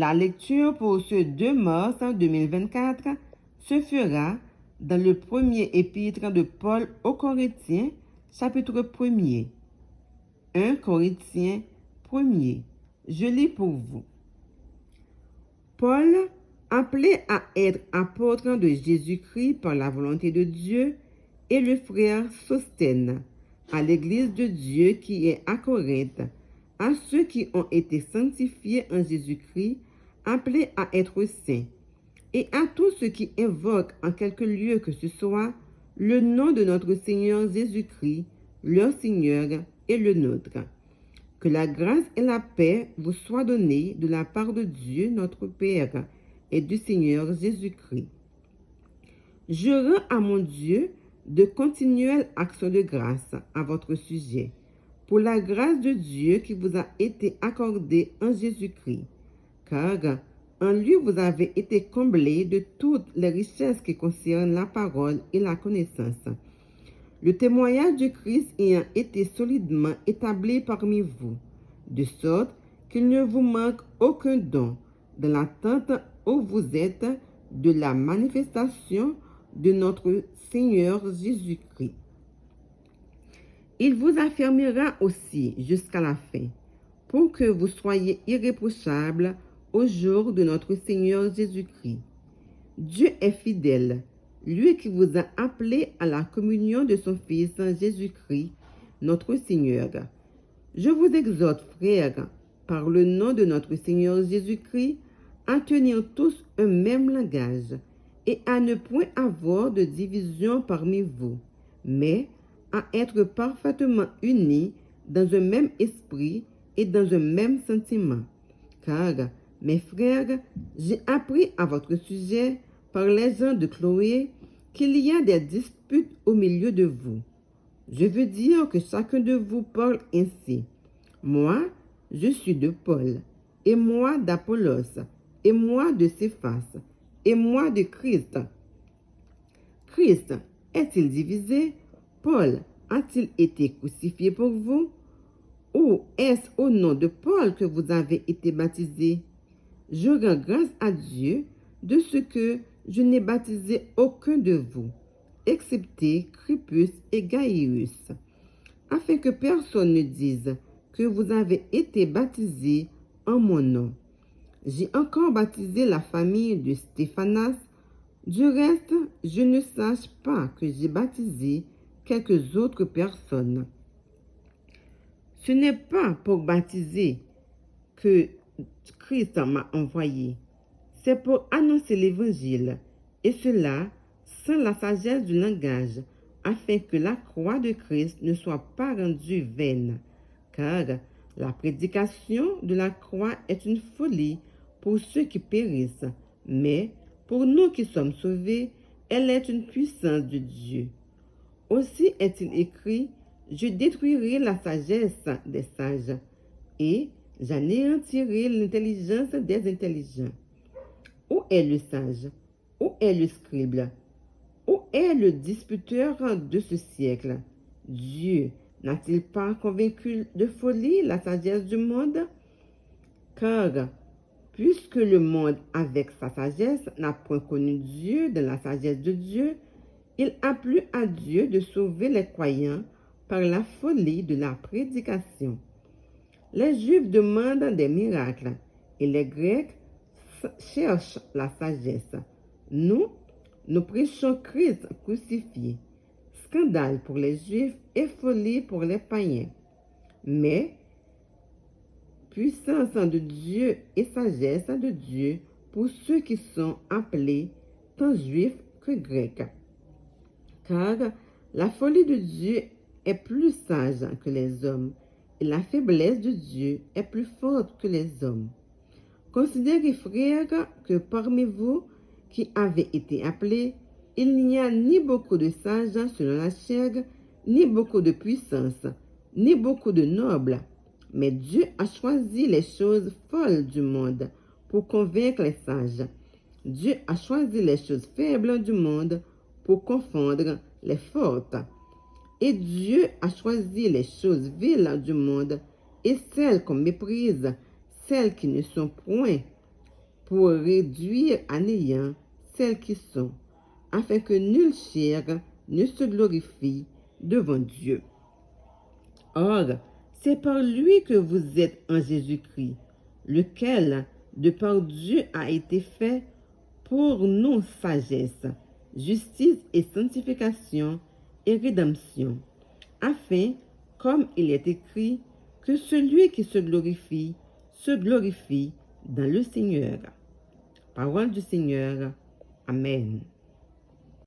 La lecture pour ce 2 mars 2024 se fera dans le premier épître de Paul aux Corinthiens, chapitre 1er. 1 Corinthiens 1er. Je lis pour vous. Paul, appelé à être apôtre de Jésus-Christ par la volonté de Dieu, et le frère Sosthène, à l'église de Dieu qui est à Corinthe, à ceux qui ont été sanctifiés en Jésus-Christ, appelés à être saints, et à tous ceux qui invoquent en quelque lieu que ce soit le nom de notre Seigneur Jésus-Christ, leur Seigneur et le nôtre. Que la grâce et la paix vous soient données de la part de Dieu notre Père et du Seigneur Jésus-Christ. Je rends à mon Dieu de continuelles actions de grâce à votre sujet, pour la grâce de Dieu qui vous a été accordée en Jésus-Christ, car en lui vous avez été comblés de toutes les richesses qui concernent la parole et la connaissance. Le témoignage de Christ ayant été solidement établi parmi vous, de sorte qu'il ne vous manque aucun don dans l'attente où vous êtes de la manifestation de notre Seigneur Jésus-Christ. Il vous affermira aussi jusqu'à la fin, pour que vous soyez irréprochables au jour de notre Seigneur Jésus-Christ. Dieu est fidèle, lui qui vous a appelés à la communion de son Fils Jésus-Christ, notre Seigneur. Je vous exhorte, frères, par le nom de notre Seigneur Jésus-Christ, à tenir tous un même langage et à ne point avoir de division parmi vous, mais à être parfaitement unis dans un même esprit et dans un même sentiment. Car, mes frères, j'ai appris à votre sujet par les gens de Chloé qu'il y a des disputes au milieu de vous. Je veux dire que chacun de vous parle ainsi. Moi, je suis de Paul, et moi d'Apollos, et moi de Céphas, et moi de Christ. Christ est-il divisé? Paul a-t-il été crucifié pour vous? Ou est-ce au nom de Paul que vous avez été baptisés? Je rends grâce à Dieu de ce que je n'ai baptisé aucun de vous, excepté Crispus et Gaius, afin que personne ne dise que vous avez été baptisés en mon nom. J'ai encore baptisé la famille de Stéphanas. Du reste, je ne sache pas que j'ai baptisé quelques autres personnes. Ce n'est pas pour baptiser que Christ m'a envoyé, c'est pour annoncer l'Évangile, et cela sans la sagesse du langage, afin que la croix de Christ ne soit pas rendue vaine, car la prédication de la croix est une folie pour ceux qui périssent, mais pour nous qui sommes sauvés, elle est une puissance de Dieu. Aussi est-il écrit, je détruirai la sagesse des sages, et j'anéantirai l'intelligence des intelligents. Où est le sage? Où est le scribe? Où est le disputeur de ce siècle? Dieu n'a-t-il pas convaincu de folie la sagesse du monde? Car, puisque le monde avec sa sagesse n'a point connu Dieu dans la sagesse de Dieu, il a plu à Dieu de sauver les croyants par la folie de la prédication. Les Juifs demandent des miracles et les Grecs cherchent la sagesse. Nous prêchons Christ crucifié, scandale pour les Juifs et folie pour les païens. Mais puissance de Dieu et sagesse de Dieu pour ceux qui sont appelés tant Juifs que Grecs. Car la folie de Dieu est plus sage que les hommes, et la faiblesse de Dieu est plus forte que les hommes. Considérez, frères, que parmi vous qui avez été appelés, il n'y a ni beaucoup de sages selon la chair, ni beaucoup de puissance, ni beaucoup de nobles. Mais Dieu a choisi les choses folles du monde pour convaincre les sages. Dieu a choisi les choses faibles du monde pour confondre les fortes. Et Dieu a choisi les choses viles du monde et celles qu'on méprise, celles qui ne sont point, pour réduire à néant celles qui sont, afin que nulle chair ne se glorifie devant Dieu. Or, c'est par lui que vous êtes en Jésus-Christ, lequel, de par Dieu, a été fait pour nous sagesse, justice et sanctification et rédemption, afin, comme il est écrit, que celui qui se glorifie dans le Seigneur. Parole du Seigneur. Amen.